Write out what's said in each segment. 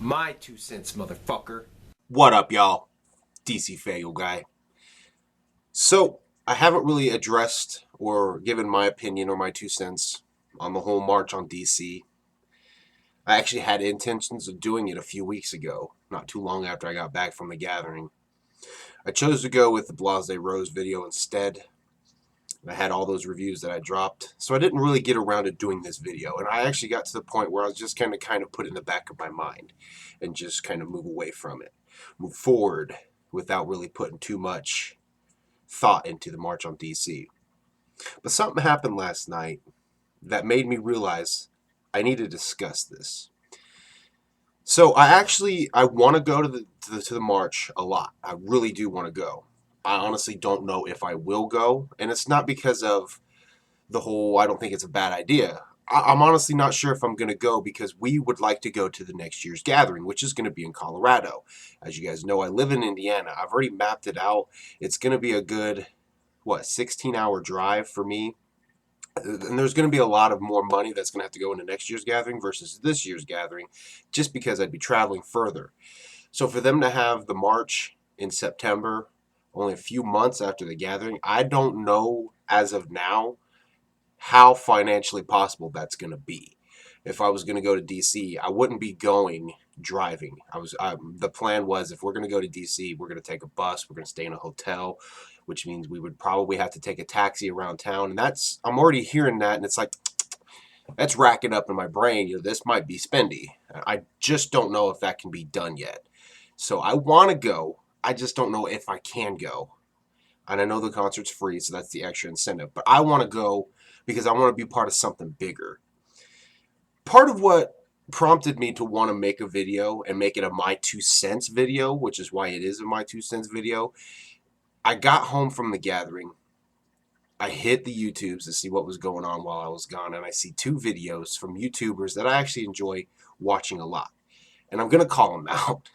My 2 cents, motherfucker. What up, y'all? DCFAYGOGUY. So, I haven't really addressed or given my opinion or my 2 cents on the whole march on DC. I actually had intentions of doing it a few weeks ago, not too long after I got back from the gathering. I chose to go with the Blase Rose video instead. I had all those reviews that I dropped, so I didn't really get around to doing this video. And I actually got to the point where I was just kind of put it in the back of my mind and just kind of move away from it, move forward without really putting too much thought into the March on DC. But something happened last night that made me realize I need to discuss this. So I want to go to the march a lot. I really do want to go. I honestly don't know if I will go, and it's not because of the whole I don't think it's a bad idea. I'm honestly not sure if I'm going to go because we would like to go to the next year's gathering, which is going to be in Colorado. As you guys know, I live in Indiana. I've already mapped it out. It's going to be a good, 16-hour drive for me. And there's going to be a lot of more money that's going to have to go into next year's gathering versus this year's gathering, just because I'd be traveling further. So for them to have the march in September, only a few months after the gathering, I don't know as of now how financially possible that's going to be. If I was going to go to DC, I wouldn't be going driving. The plan was if we're going to go to DC, we're going to take a bus, we're going to stay in a hotel, which means we would probably have to take a taxi around town. And I'm already hearing that, and it's like, that's racking up in my brain. This might be spendy. I just don't know if that can be done yet. So I want to go. I just don't know if I can go. And I know the concert's free, so that's the extra incentive. But I want to go because I want to be part of something bigger. Part of what prompted me to want to make a video and make it a My 2 Cents video, which is why it is a My 2 Cents video, I got home from the gathering. I hit the YouTubes to see what was going on while I was gone, and I see two videos from YouTubers that I actually enjoy watching a lot. And I'm going to call them out.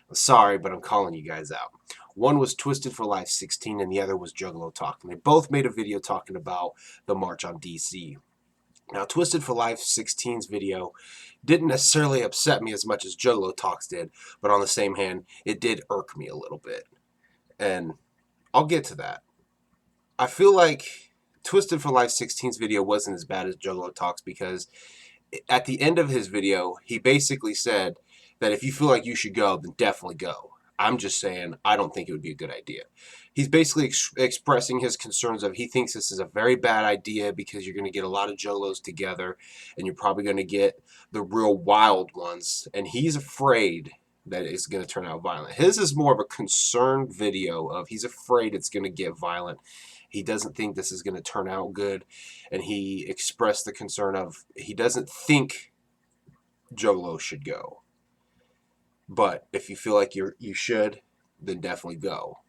I'm sorry, but I'm calling you guys out. One was Twisted for Life 16, and the other was Juggalo Talk. And they both made a video talking about the March on DC. Now, Twisted for Life 16's video didn't necessarily upset me as much as Juggalo Talks did, but on the same hand, it did irk me a little bit. And I'll get to that. I feel like Twisted for Life 16's video wasn't as bad as Juggalo Talks because at the end of his video, he basically said that if you feel like you should go, then definitely go. I'm just saying I don't think it would be a good idea. He's basically expressing his concerns of he thinks this is a very bad idea because you're going to get a lot of juggalos together and you're probably going to get the real wild ones. And he's afraid that it's going to turn out violent. His is more of a concerned video of he's afraid it's going to get violent. He doesn't think this is going to turn out good. And he expressed the concern of he doesn't think Juggalo should go. But if you feel like you should, then definitely go.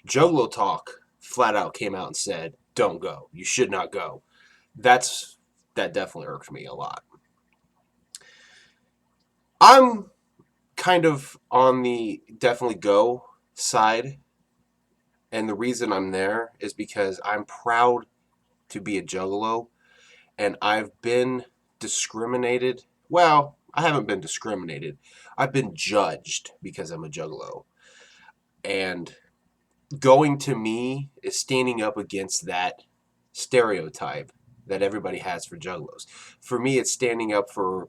Juggalo Talk flat out came out and said, don't go. You should not go. That definitely irked me a lot. I'm kind of on the definitely go side. And the reason I'm there is because I'm proud to be a Juggalo. And I've been discriminated. Well, I haven't been discriminated. I've been judged because I'm a Juggalo. And going to me is standing up against that stereotype that everybody has for Juggalos. For me, it's standing up for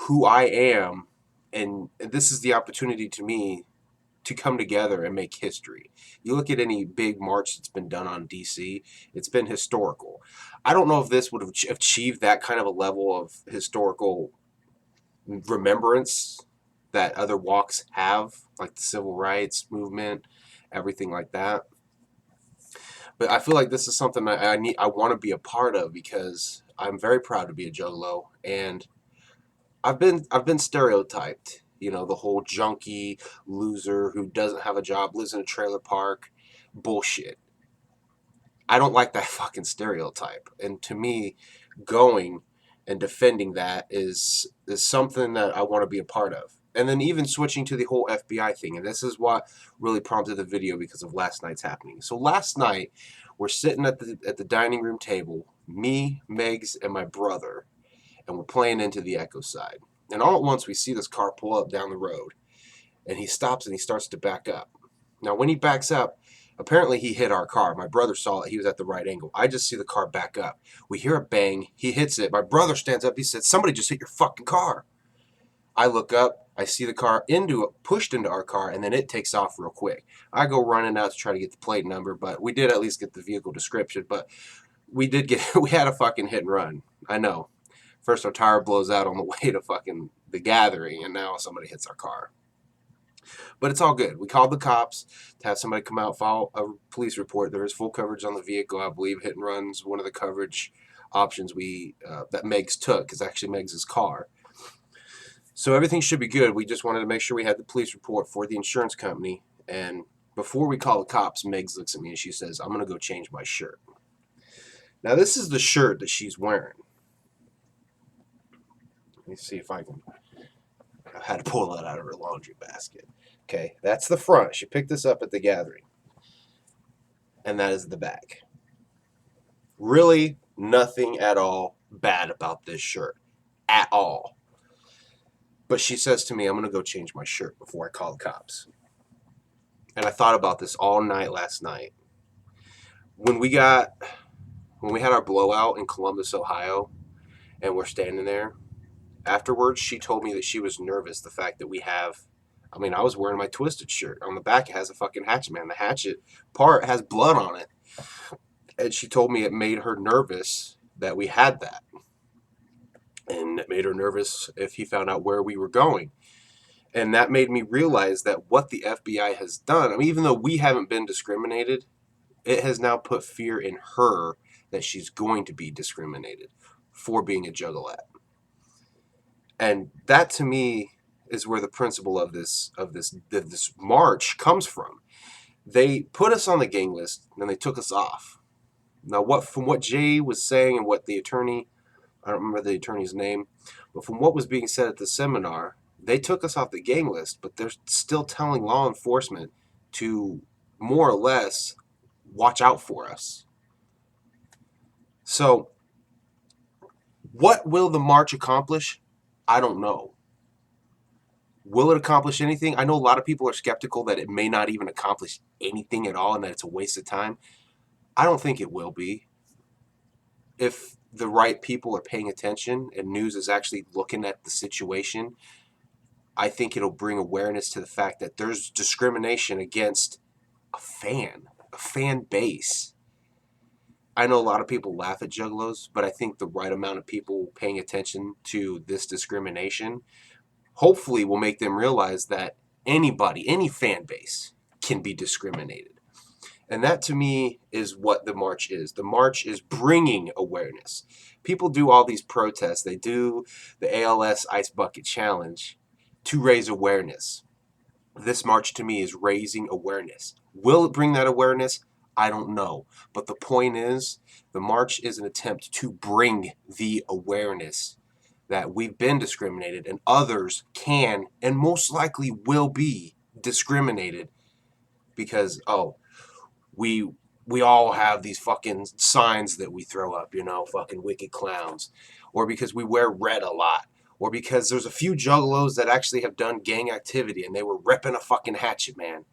who I am. And this is the opportunity to me to come together and make history. You look at any big march that's been done on DC, it's been historical. I don't know if this would have achieved that kind of a level of historical remembrance that other walks have, like the civil rights movement, everything like that. But I feel like this is something I want to be a part of because I'm very proud to be a Juggalo, and I've been stereotyped. The whole junkie loser who doesn't have a job, lives in a trailer park, bullshit. I don't like that fucking stereotype. And to me, going and defending that is something that I want to be a part of. And then even switching to the whole F.B.I. thing. And this is what really prompted the video because of last night's happening. So last night, we're sitting at the dining room table, me, Megs, and my brother, and we're playing Into the Echo Side. And all at once, we see this car pull up down the road. And he stops and he starts to back up. Now, when he backs up, apparently he hit our car. My brother saw it. He was at the right angle. I just see the car back up. We hear a bang. He hits it. My brother stands up. He said, "Somebody just hit your fucking car." I look up. I see the car pushed into our car, and then it takes off real quick. I go running out to try to get the plate number, but we did at least get the vehicle description. But we had a fucking hit and run. I know. First, our tire blows out on the way to fucking the gathering, and now somebody hits our car. But it's all good. We called the cops to have somebody come out, file a police report. There is full coverage on the vehicle. I believe hit and run's one of the coverage options that Megs took, because actually Megs' car. So everything should be good. We just wanted to make sure we had the police report for the insurance company. And before we call the cops, Megs looks at me and she says, "I'm going to go change my shirt." Now, this is the shirt that she's wearing. Let me see if I had to pull that out of her laundry basket. Okay, that's the front. She picked this up at the gathering. And that is the back. Really, nothing at all bad about this shirt. At all. But she says to me, "I'm going to go change my shirt before I call the cops." And I thought about this all night last night. When we had our blowout in Columbus, Ohio, and we're standing there, afterwards, she told me that she was nervous, the fact that I was wearing my Twisted shirt. On the back, it has a fucking hatchet, man. The hatchet part has blood on it. And she told me it made her nervous that we had that. And it made her nervous if he found out where we were going. And that made me realize that what the FBI has done, even though we haven't been discriminated, it has now put fear in her that she's going to be discriminated for being a juggalette. And that, to me, is where the principle of this march comes from. They put us on the gang list, and they took us off. Now, from what Jay was saying and what the attorney, I don't remember the attorney's name, but from what was being said at the seminar, they took us off the gang list, but they're still telling law enforcement to more or less watch out for us. So, what will the march accomplish? I don't know. Will it accomplish anything? I know a lot of people are skeptical that it may not even accomplish anything at all and that it's a waste of time. I don't think it will be. If the right people are paying attention and news is actually looking at the situation, I think it'll bring awareness to the fact that there's discrimination against a fan base. I know a lot of people laugh at juggalos, but I think the right amount of people paying attention to this discrimination hopefully will make them realize that anybody, any fan base, can be discriminated. And that, to me, is what the march is. The march is bringing awareness. People do all these protests. They do the ALS Ice Bucket Challenge to raise awareness. This march, to me, is raising awareness. Will it bring that awareness? I don't know. But the point is, the march is an attempt to bring the awareness that we've been discriminated and others can and most likely will be discriminated because, we all have these fucking signs that we throw up, fucking wicked clowns, or because we wear red a lot, or because there's a few juggalos that actually have done gang activity and they were repping a fucking hatchet, man.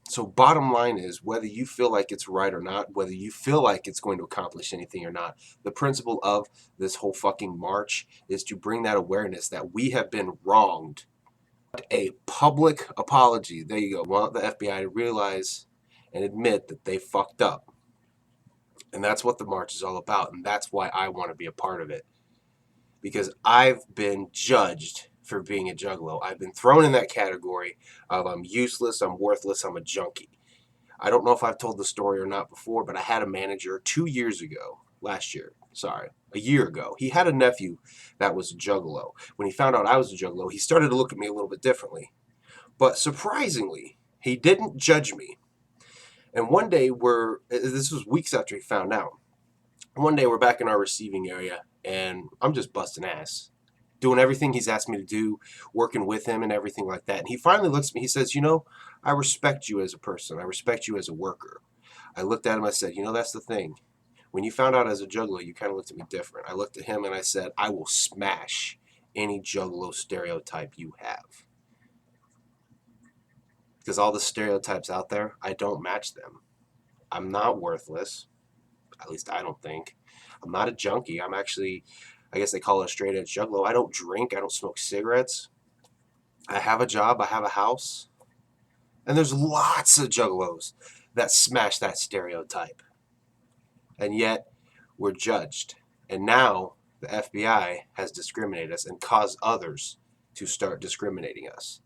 So bottom line is, whether you feel like it's right or not, whether you feel like it's going to accomplish anything or not, the principle of this whole fucking march is to bring that awareness that we have been wronged. A public apology. There you go. Want the FBI to realize and admit that they fucked up. And that's what the march is all about. And that's why I want to be a part of it. Because I've been judged for being a juggalo. I've been thrown in that category of I'm useless, I'm worthless, I'm a junkie. I don't know if I've told the story or not before, but I had a manager a year ago. He had a nephew that was a juggalo. When he found out I was a juggalo, he started to look at me a little bit differently. But surprisingly, he didn't judge me. And one day this was weeks after he found out. One day we're back in our receiving area and I'm just busting ass, doing everything he's asked me to do, working with him and everything like that. And he finally looks at me, he says, I respect you as a person. I respect you as a worker. I looked at him, I said, that's the thing. When you found out as a Juggalo, you kind of looked at me different. I looked at him and I said, I will smash any Juggalo stereotype you have. Because all the stereotypes out there, I don't match them. I'm not worthless. At least I don't think. I'm not a junkie. I'm actually, I guess they call it a straight edge Juggalo. I don't drink. I don't smoke cigarettes. I have a job. I have a house. And there's lots of Juggalos that smash that stereotype. And yet, we're judged. And now, the FBI has discriminated us and caused others to start discriminating us.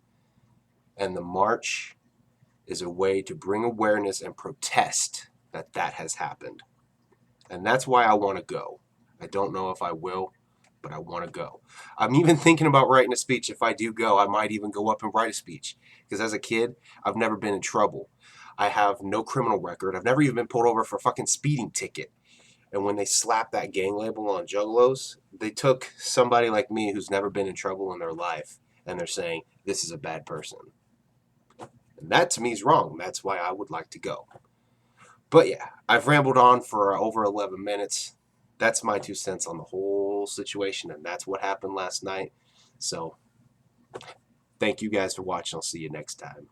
And the march is a way to bring awareness and protest that that has happened. And that's why I want to go. I don't know if I will, but I want to go. I'm even thinking about writing a speech. If I do go, I might even go up and write a speech. Because as a kid, I've never been in trouble. I have no criminal record. I've never even been pulled over for a fucking speeding ticket. And when they slapped that gang label on Juggalos, they took somebody like me who's never been in trouble in their life, and they're saying, this is a bad person. And that to me is wrong. That's why I would like to go. But yeah, I've rambled on for over 11 minutes. That's my 2 cents on the whole situation, and that's what happened last night. So thank you guys for watching. I'll see you next time.